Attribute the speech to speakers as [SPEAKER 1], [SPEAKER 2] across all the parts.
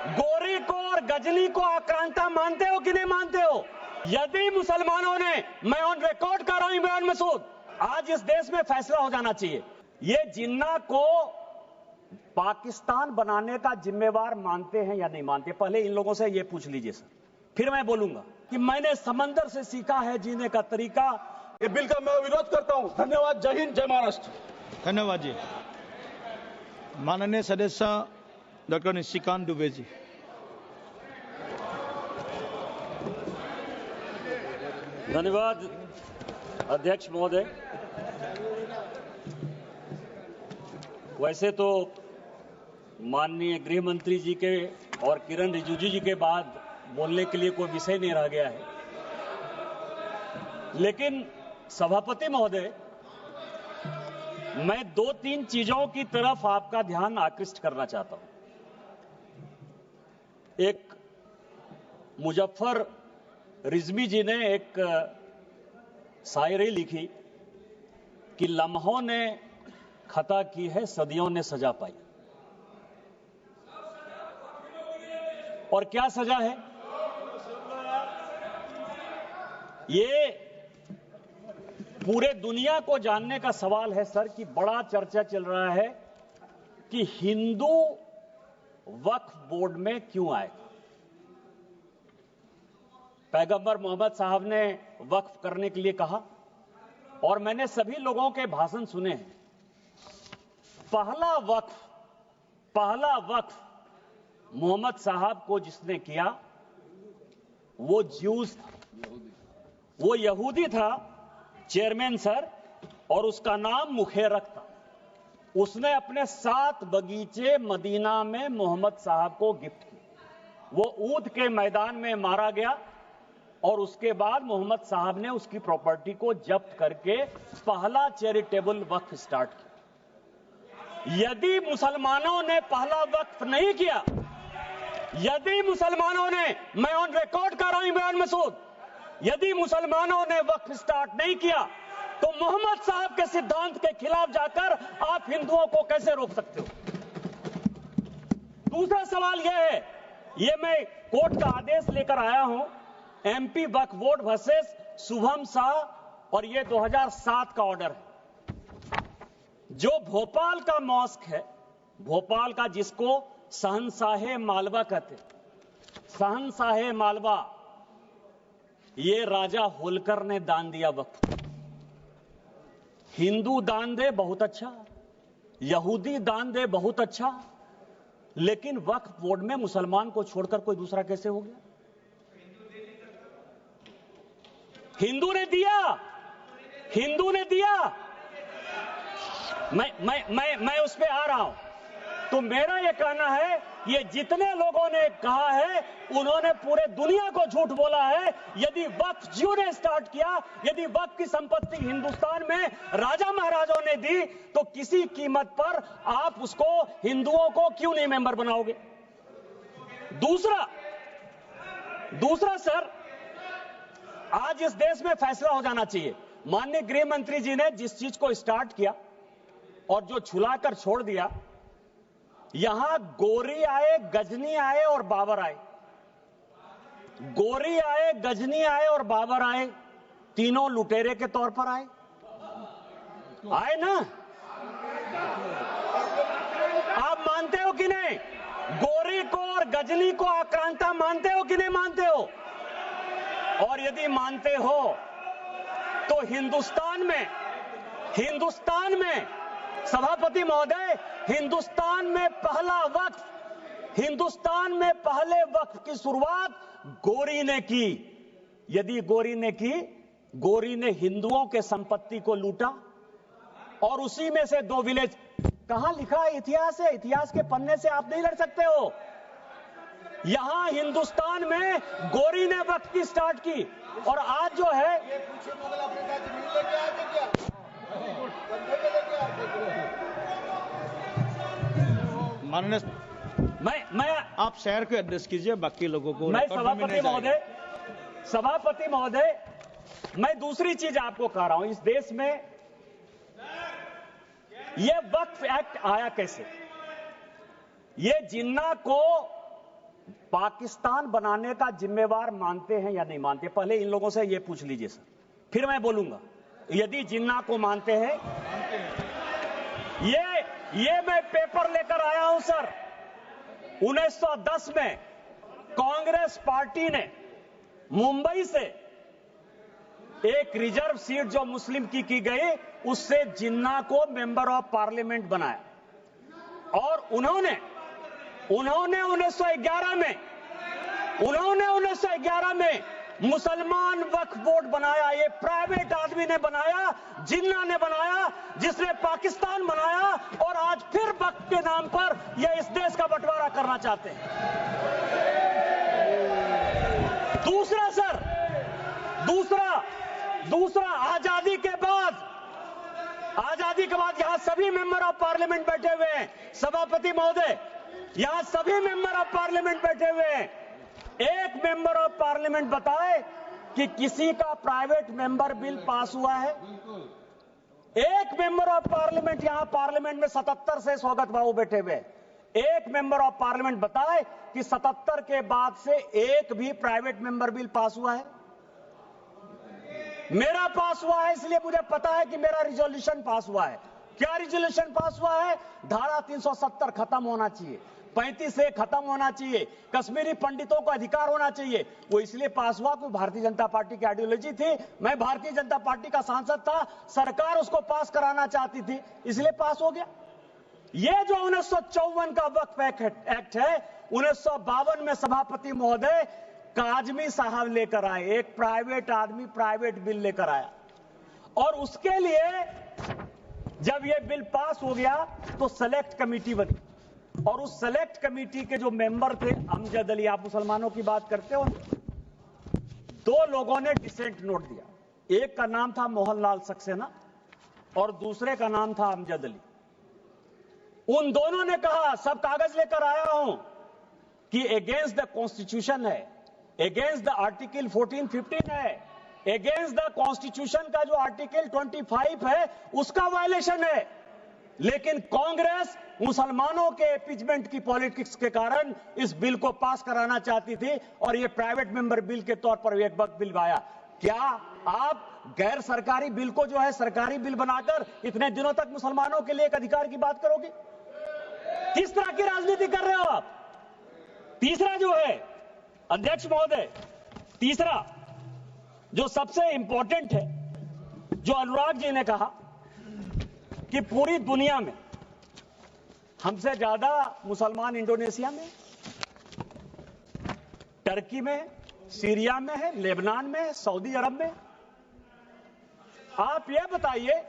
[SPEAKER 1] गोरी को और गजनी को आक्रांता मानते हो कि नहीं मानते हो? यदि मुसलमानों ने, मैं ऑन रिकॉर्ड कर रहा हूं इमरान मसूद, आज इस देश में फैसला हो जाना चाहिए, ये जिन्ना को पाकिस्तान बनाने का जिम्मेवार मानते हैं या नहीं मानते? पहले इन लोगों से ये पूछ लीजिए सर, फिर मैं बोलूंगा कि मैंने समंदर से सीखा है जीने का तरीका।
[SPEAKER 2] ये बिल का मैं विरोध करता हूं। धन्यवाद। जय हिंद, जय महाराष्ट्र।
[SPEAKER 3] धन्यवाद जी। माननीय सदस्य डॉक्टर निशिकांत दुबे जी।
[SPEAKER 1] धन्यवाद अध्यक्ष महोदय। वैसे तो माननीय गृह मंत्री जी के और किरण रिजिजू जी के बाद बोलने के लिए कोई विषय नहीं रह गया है, लेकिन सभापति महोदय, मैं 2-3 चीजों की तरफ आपका ध्यान आकृष्ट करना चाहता हूं। एक, मुजफ्फर रिजवी जी ने एक शायरी लिखी कि लम्हों ने खता की है, सदियों ने सजा पाई। और क्या सजा है? ये पूरे दुनिया को जानने का सवाल है सर, कि बड़ा चर्चा चल रहा है कि हिंदू वक्फ बोर्ड में क्यों आएगा। पैगंबर मोहम्मद साहब ने वक्फ करने के लिए कहा, और मैंने सभी लोगों के भाषण सुने हैं। पहला वक्फ मोहम्मद साहब को जिसने किया वो ज्यूज था, वो यहूदी था चेयरमैन सर, और उसका नाम मुखेरक था। उसने अपने 7 बगीचे मदीना में मोहम्मद साहब को गिफ्ट किए। वो ऊंट के मैदान में मारा गया, और उसके बाद मोहम्मद साहब ने उसकी प्रॉपर्टी को जब्त करके पहला चैरिटेबल वक्फ स्टार्ट किया। यदि मुसलमानों ने पहला वक्फ नहीं किया, यदि मुसलमानों ने, मैं ऑन रिकॉर्ड कर रहा हूं इमरान मसूद, यदि मुसलमानों ने वक्फ स्टार्ट नहीं किया, तो मोहम्मद साहब के सिद्धांत के खिलाफ जाकर आप हिंदुओं को कैसे रोक सकते हो? दूसरा सवाल यह है, यह मैं कोर्ट का आदेश लेकर आया हूं, एमपी वक्फ बोर्ड वर्सेस शुभम शाह, और यह 2007 का ऑर्डर है। जो भोपाल का मॉस्क है, भोपाल का, जिसको शहंशाहे मालवा कहते, शहंशाहे मालवा, ये राजा होलकर ने दान दिया वक्फ। हिंदू दान दे बहुत अच्छा, यहूदी दान दे बहुत अच्छा, लेकिन वक्फ बोर्ड में मुसलमान को छोड़कर कोई दूसरा कैसे हो गया? हिंदू ने दिया, हिंदू ने दिया। मैं उस पे आ रहा हूं। तो मेरा यह कहना है, ये जितने लोगों ने कहा है, उन्होंने पूरे दुनिया को झूठ बोला है। यदि वक्फ ज्यू ने स्टार्ट किया, यदि वक्फ की संपत्ति हिंदुस्तान में राजा महाराजाओं ने दी, तो किसी कीमत पर आप उसको, हिंदुओं को क्यों नहीं मेंबर बनाओगे? दूसरा सर, आज इस देश में फैसला हो जाना चाहिए। माननीय गृह मंत्री जी ने जिस चीज को स्टार्ट किया और जो छुलाकर छोड़ दिया, यहां गोरी आए, गजनी आए और बाबर आए, गोरी आए, गजनी आए और बाबर आए, तीनों लुटेरे के तौर पर आए ना? आप मानते हो कि नहीं? गोरी को और गजनी को आक्रांता मानते हो कि नहीं मानते हो? और यदि मानते हो तो हिंदुस्तान में सभापति महोदय, हिंदुस्तान में पहले वक्फ की शुरुआत गोरी ने की। यदि गोरी ने हिंदुओं के संपत्ति को लूटा, और उसी में से 2 विलेज, कहां लिखा है? इतिहास है, इतिहास के पन्ने से आप नहीं लड़ सकते हो। यहां हिंदुस्तान में गोरी ने वक्फ की स्टार्ट की, और आज जो है,
[SPEAKER 3] माननीय,
[SPEAKER 1] मैं
[SPEAKER 3] आप शहर को एड्रेस कीजिए, बाकी लोगों को।
[SPEAKER 1] मैं सभापति महोदय, मैं दूसरी चीज आपको कह रहा हूं। इस देश में यह वक्फ एक्ट आया कैसे? यह जिन्ना को पाकिस्तान बनाने का जिम्मेवार मानते हैं या नहीं मानते? पहले इन लोगों से ये पूछ लीजिए सर, फिर मैं बोलूंगा। यदि जिन्ना को मानते हैं, ये मैं पेपर लेकर आया हूं सर। 1910 में कांग्रेस पार्टी ने मुंबई से एक रिजर्व सीट जो मुस्लिम की गई, उससे जिन्ना को मेंबर ऑफ पार्लियामेंट बनाया। और उन्होंने 1911 में मुसलमान वक्फ बोर्ड बनाया। ये प्राइवेट आदमी ने बनाया, जिन्ना ने बनाया, जिसने पाकिस्तान बनाया। और आज फिर वक्फ के नाम पर ये इस देश का बंटवारा करना चाहते हैं। दूसरा सर, दूसरा आजादी के बाद यहां सभी मेंबर ऑफ पार्लियामेंट बैठे हुए हैं। सभापति महोदय, यहां सभी मेंबर ऑफ पार्लियामेंट बैठे हुए हैं। एक मेंबर ऑफ पार्लियामेंट बताए कि किसी का प्राइवेट मेंबर बिल पास हुआ है? एक मेंबर ऑफ पार्लियामेंट, यहां पार्लियामेंट में 77 से स्वागत बाबू बैठे हुए, एक मेंबर ऑफ पार्लियामेंट बताए कि 77 के बाद से एक भी प्राइवेट मेंबर बिल पास हुआ है? मेरा पास हुआ है, इसलिए मुझे पता है कि मेरा रिजोल्यूशन पास हुआ है। क्या रिजोल्यूशन पास हुआ है? धारा 370 खत्म होना चाहिए, 35 से खत्म होना चाहिए, कश्मीरी पंडितों को अधिकार होना चाहिए। वो इसलिए पास हुआ कि भारतीय जनता पार्टी की आइडियोलॉजी थी। मैं भारतीय जनता पार्टी का सांसद था, सरकार उसको पास कराना चाहती थी, इसलिए पास हो गया। ये जो 1954 का वक्फ एक्ट है, 1952 में सभापति महोदय काजमी साहब लेकर आए। एक प्राइवेट आदमी प्राइवेट बिल लेकर आया, और उसके लिए जब ये बिल पास हो गया तो सेलेक्ट कमेटी बनी। और उस सेलेक्ट कमेटी के जो मेंबर थे, अमजद अली, आप मुसलमानों की बात करते हो, 2 लोगों ने डिसेंट नोट दिया। एक का नाम था मोहनलाल सक्सेना और दूसरे का नाम था अमजद अली। उन दोनों ने कहा, सब कागज लेकर आया हूं, कि अगेंस्ट द कॉन्स्टिट्यूशन है, अगेंस्ट द आर्टिकल 14-15 है, अगेंस्ट द कॉन्स्टिट्यूशन का जो आर्टिकल 25 है उसका वायलेशन है। लेकिन कांग्रेस मुसलमानों के एपीजमेंट की पॉलिटिक्स के कारण इस बिल को पास कराना चाहती थी, और यह प्राइवेट मेंबर बिल के तौर पर एक वक्त बिल आया। क्या आप गैर सरकारी बिल को जो है सरकारी बिल बनाकर इतने दिनों तक मुसलमानों के लिए एक अधिकार की बात करोगे? किस तरह की राजनीति कर रहे हो आप? तीसरा जो है अध्यक्ष महोदय, तीसरा जो सबसे इंपॉर्टेंट है, जो अनुराग जी ने कहा कि पूरी दुनिया में हमसे ज्यादा मुसलमान इंडोनेशिया में, टर्की में, सीरिया में है, लेबनान में, सऊदी अरब में। आप यह बताइए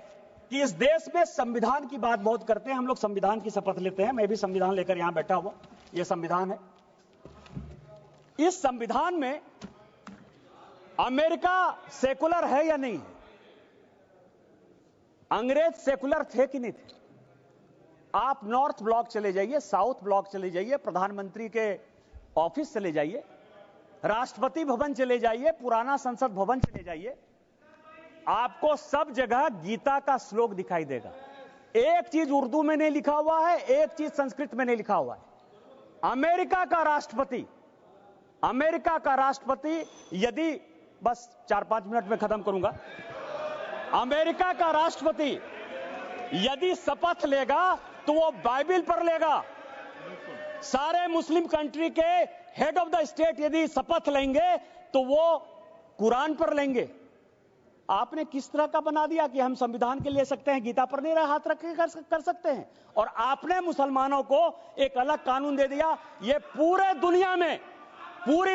[SPEAKER 1] कि इस देश में संविधान की बात बहुत करते हैं हम लोग, संविधान की शपथ लेते हैं। मैं भी संविधान लेकर यहां बैठा हुआ, यह संविधान है। इस संविधान में अमेरिका सेकुलर है या नहीं है? अंग्रेज सेकुलर थे कि नहीं थे? आप नॉर्थ ब्लॉक चले जाइए, साउथ ब्लॉक चले जाइए, प्रधानमंत्री के ऑफिस चले जाइए, राष्ट्रपति भवन चले जाइए, पुराना संसद भवन चले जाइए, आपको सब जगह गीता का श्लोक दिखाई देगा। एक चीज उर्दू में नहीं लिखा हुआ है, एक चीज संस्कृत में नहीं लिखा हुआ है। अमेरिका का राष्ट्रपति यदि, बस 4-5 मिनट में खत्म करूंगा, अमेरिका का राष्ट्रपति यदि शपथ लेगा तो वो बाइबल पर लेगा। सारे मुस्लिम कंट्री के हेड ऑफ द स्टेट यदि शपथ लेंगे तो वो कुरान पर लेंगे। आपने किस तरह का बना दिया कि हम संविधान के ले सकते हैं, गीता पर नहीं हाथ रख के कर सकते हैं। और आपने मुसलमानों को एक अलग कानून दे दिया। ये पूरी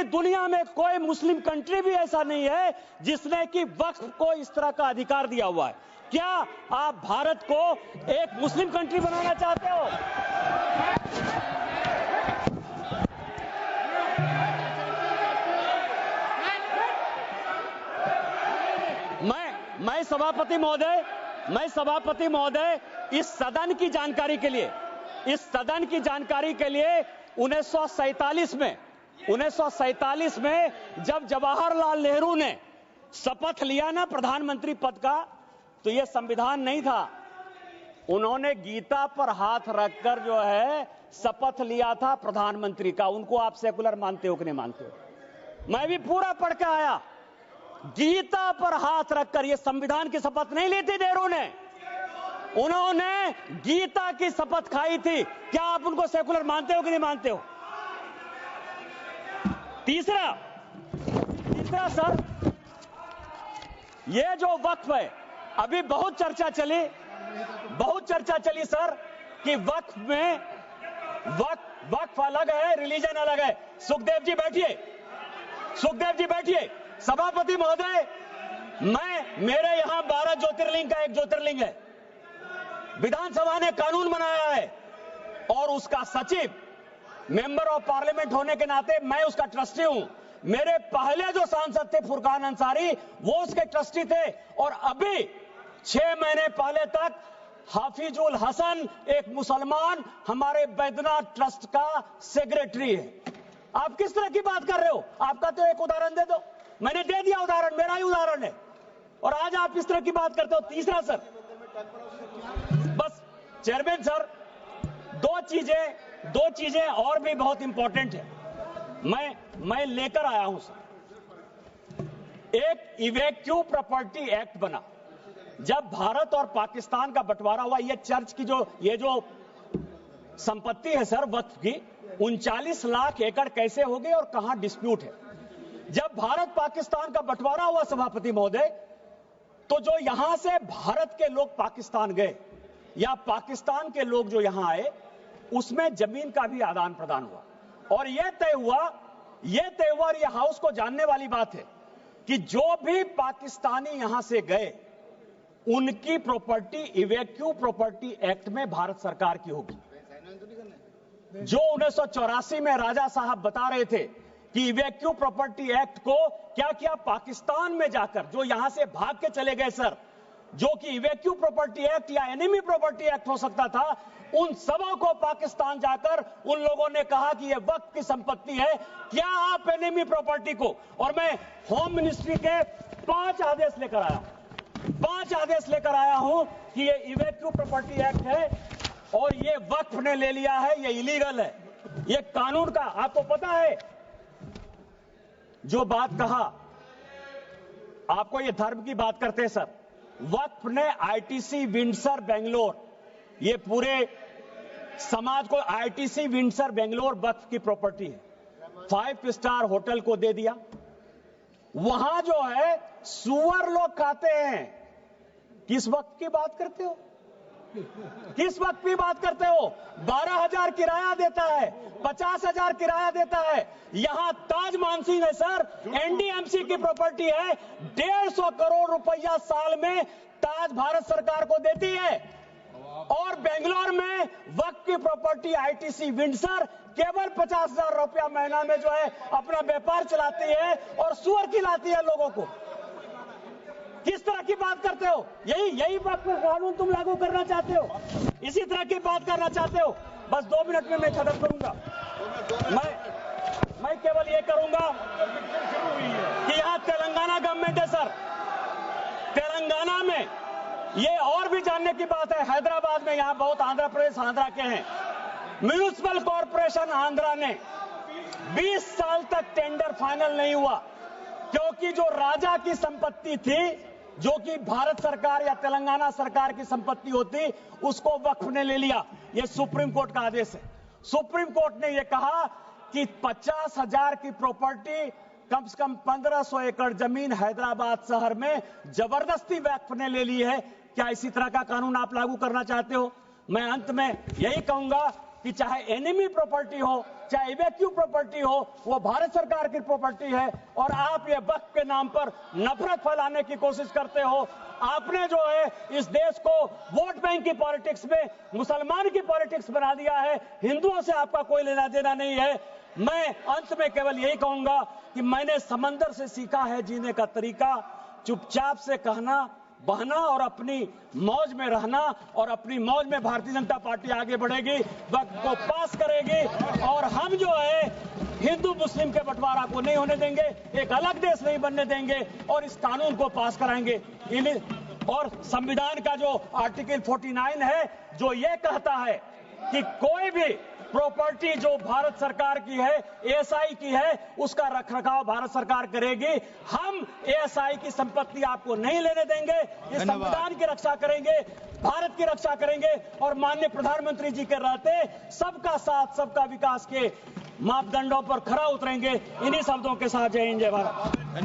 [SPEAKER 1] दुनिया में कोई मुस्लिम कंट्री भी ऐसा नहीं है जिसने कि वक्फ को इस तरह का अधिकार दिया हुआ है। क्या आप भारत को एक मुस्लिम कंट्री बनाना चाहते हो? मैं सभापति महोदय इस सदन की जानकारी के लिए 1947 में जब जवाहरलाल नेहरू ने शपथ लिया ना प्रधानमंत्री पद का, तो यह संविधान नहीं था, उन्होंने गीता पर हाथ रखकर जो है शपथ लिया था प्रधानमंत्री का। उनको आप सेकुलर मानते हो कि नहीं मानते हो? मैं भी पूरा पढ़ के आया। गीता पर हाथ रखकर, ये संविधान की शपथ नहीं लेती नेहरू ने, उन्होंने गीता की शपथ खाई थी। क्या आप उनको सेकुलर मानते हो कि नहीं मानते हो? तीसरा सर, ये जो वक्फ है, अभी बहुत चर्चा चली सर कि वक्फ में वक्फ अलग है, रिलीजन अलग है। सुखदेव जी बैठिए। सभापति महोदय, मेरे यहां 12 ज्योतिर्लिंग का एक ज्योतिर्लिंग है। विधानसभा ने कानून बनाया है और उसका सचिव, मेंबर ऑफ पार्लियामेंट होने के नाते मैं उसका ट्रस्टी हूं। मेरे पहले जो सांसद थे फुरकान अंसारी, वो उसके ट्रस्टी थे, और अभी 6 महीने पहले तक हाफिजुल हसन, एक मुसलमान, हमारे बैद्यनाथ ट्रस्ट का सेक्रेटरी है। आप किस तरह की बात कर रहे हो? आपका तो एक उदाहरण दे दो। मैंने दे दिया उदाहरण, मेरा ही उदाहरण है, और आज आप इस तरह की बात करते हो। तीसरा सर, बस चेयरमैन सर, दो चीजें और भी बहुत इंपॉर्टेंट है, मैं लेकर आया हूं सर। एक इवैक्यू प्रॉपर्टी एक्ट बना। जब भारत और पाकिस्तान का बंटवारा हुआ, ये चर्च की ये जो संपत्ति है सर वक्फ की, 39 लाख एकड़ कैसे हो गई और कहां डिस्प्यूट है? जब भारत पाकिस्तान का बंटवारा हुआ सभापति महोदय, तो जो यहां से भारत के लोग पाकिस्तान गए या पाकिस्तान के लोग जो यहां आए, उसमें जमीन का भी आदान प्रदान हुआ, और यह तय हुआ, और यह हाउस को जानने वाली बात है कि जो भी पाकिस्तानी यहां से गए, उनकी प्रॉपर्टी इवैक्यू प्रॉपर्टी एक्ट में भारत सरकार की होगी। जो 1984 में राजा साहब बता रहे थे कि इवैक्यू प्रॉपर्टी एक्ट को क्या किया, पाकिस्तान में जाकर जो यहां से भाग के चले गए सर, जो कि इवैक्यू प्रॉपर्टी एक्ट या एनिमी प्रॉपर्टी एक्ट हो सकता था, उन सबों को पाकिस्तान जाकर उन लोगों ने कहा कि यह वक्त की संपत्ति है, क्या आप एनिमी प्रॉपर्टी को, और मैं होम मिनिस्ट्री के 5 आदेश लेकर आया हूं कि यह इवैक्यू प्रॉपर्टी एक्ट है और यह वक्फ ने ले लिया है, यह इलीगल है, यह कानून का। आपको पता है जो बात कहा, आपको यह धर्म की बात करते हैं सर, वक्फ ने आईटीसी विंडसर बेंगलोर, ये पूरे समाज को आईटीसी विंडसर बेंगलोर वक्फ की प्रॉपर्टी है, 5 स्टार होटल को दे दिया। वहां जो है सुअर लोग खाते हैं। किस वक्त की बात करते हो? 12,000 किराया देता है, 50,000 किराया देता है। यहां ताज मानसिंह है सर, एनडीएमसी की प्रॉपर्टी है, 150 करोड़ रुपया साल में ताज भारत सरकार को देती है। और बेंगलोर में वक्फ की प्रॉपर्टी आईटीसी विंडसर केवल 50,000 रुपया महीना में जो है अपना व्यापार चलाती है और सुअर खिलाती है लोगों को। किस तरह की बात करते हो? यही वक्फ कानून तुम लागू करना चाहते हो? इसी तरह की बात करना चाहते हो? बस 2 मिनट में मैं खत्म करूंगा। मैं केवल ये करूंगा कि यहां तेलंगाना गवर्नमेंट है सर, तेलंगाना में ये और भी जानने की बात है, हैदराबाद में यहां बहुत आंध्र प्रदेश आंध्रा के हैं, म्यूनिसिपल कॉर्पोरेशन आंध्रा ने 20 साल तक टेंडर फाइनल नहीं हुआ, क्योंकि जो राजा की संपत्ति थी, जो कि भारत सरकार या तेलंगाना सरकार की संपत्ति होती, उसको वक्फ ने ले लिया। यह सुप्रीम कोर्ट का आदेश है। सुप्रीम कोर्ट ने यह कहा कि 50,000 की प्रॉपर्टी, कम से कम 1500 एकड़ जमीन हैदराबाद शहर में जबरदस्ती वक्फ ने ले ली है। क्या इसी तरह का कानून आप लागू करना चाहते हो? मैं अंत में यही कहूंगा कि चाहे एनिमी प्रॉपर्टी हो, चाहे इवैक्यू प्रॉपर्टी हो, वो भारत सरकार की प्रॉपर्टी है, और आप ये वक्फ के नाम पर नफरत फैलाने की कोशिश करते हो। आपने जो है इस देश को वोट बैंक की पॉलिटिक्स में मुसलमान की पॉलिटिक्स बना दिया है। हिंदुओं से आपका कोई लेना देना नहीं है। मैं अंत में केवल यही कहूंगा कि मैंने समंदर से सीखा है जीने का तरीका, चुपचाप से कहना, बहना और अपनी मौज में रहना, और अपनी मौज में भारतीय जनता पार्टी आगे बढ़ेगी, वक्त को पास करेगी, और हम जो है हिंदू मुस्लिम के बंटवारा को नहीं होने देंगे, एक अलग देश नहीं बनने देंगे, और इस कानून को पास कराएंगे। और संविधान का जो आर्टिकल 49 है जो ये कहता है कि कोई भी प्रॉपर्टी जो भारत सरकार की है, एएसआई की है, उसका रखरखाव भारत सरकार करेगी। हम एएसआई की संपत्ति आपको नहीं लेने देंगे। इस संविधान की रक्षा करेंगे, भारत की रक्षा करेंगे और माननीय प्रधानमंत्री जी के रहते सबका साथ सबका विकास के मापदंडों पर खरा उतरेंगे। इन्हीं शब्दों के साथ जय हिंद जय भारत।